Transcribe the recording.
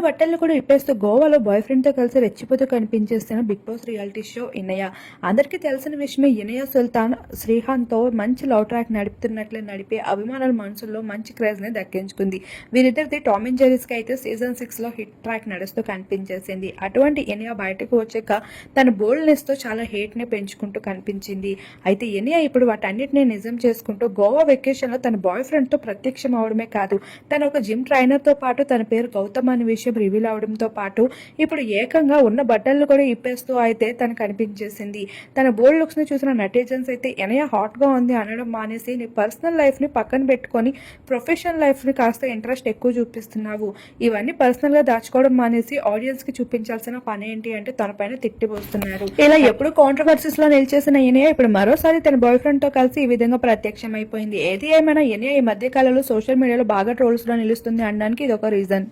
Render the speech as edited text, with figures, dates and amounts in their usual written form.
బట్టలను కూడా ఇప్పేస్తూ గోవాలో బాయ్ ఫ్రెండ్తో కలిసి రెచ్చిపోతూ కనిపించేస్తున్న Bigg Boss reality show Inaya. అందరికీ తెలిసిన విషయమే, ఇనయ సుల్తాన్ శ్రీహాన్తో మంచి లవ్ ట్రాక్ నడుపుతున్నట్లు నడిపే అభిమానుల మనసుల్లో మంచి క్రేజ్ని దక్కించుకుంది. వీరిద్దరిది టామ్ అండ్ జెర్రీస్కి అయితే సీజన్ 6లో హిట్ ట్రాక్ నడుస్తూ కనిపించేసింది. అటువంటి ఇనయ బయటకు వచ్చాక తన బోల్డ్నెస్తో చాలా హేట్ని పెంచుకుంటూ కనిపించింది. అయితే ఇనయ ఇప్పుడు వాటన్నిటిని నిజం చేసుకుంటూ గోవా వెకేషన్లో తన బాయ్ ఫ్రెండ్తో ప్రత్యక్షం అవడమే కాదు, తన ఒక జిమ్ ట్రైనర్తో పాటు తన పేరు గౌతమ్ అనే విషయం రివీల్ అవడంతో పాటు ఇప్పుడు ఏకంగా ఉన్న బట్టలను కూడా ఇప్పేస్తూ అయితే తను కనిపించేసింది. తన బోల్డ్ లుక్స్ ని చూసిన నెటిజన్స్ అయితే ఎనయ హాట్ గా ఉంది అనడం మానేసి నీ పర్సనల్ లైఫ్ ని పక్కన పెట్టుకొని ప్రొఫెషనల్ లైఫ్ ని కాస్త ఇంట్రెస్ట్ ఎక్కువ చూపిస్తున్నావు, ఇవన్నీ పర్సనల్ గా దాచుకోవడం మానేసి ఆడియన్స్ కి చూపించాల్సిన పని ఏంటి అంటే తన పైన తిట్టిపోస్తున్నారు. ఇలా ఎప్పుడు కాంట్రవర్సీస్ లో నిలిచేసిన ఎనయ ఇప్పుడు మరోసారి తన బాయ్ ఫ్రెండ్ తో కలిసి ఈ విధంగా ప్రత్యక్షం అయిపోయింది. ఏది ఏమైనా ఎనయ ఈ మధ్య కాలంలో సోషల్ మీడియాలో బాగా ట్రోల్స్ లో నిలుస్తుంది అనడానికి ఇది ఒక రీజన్.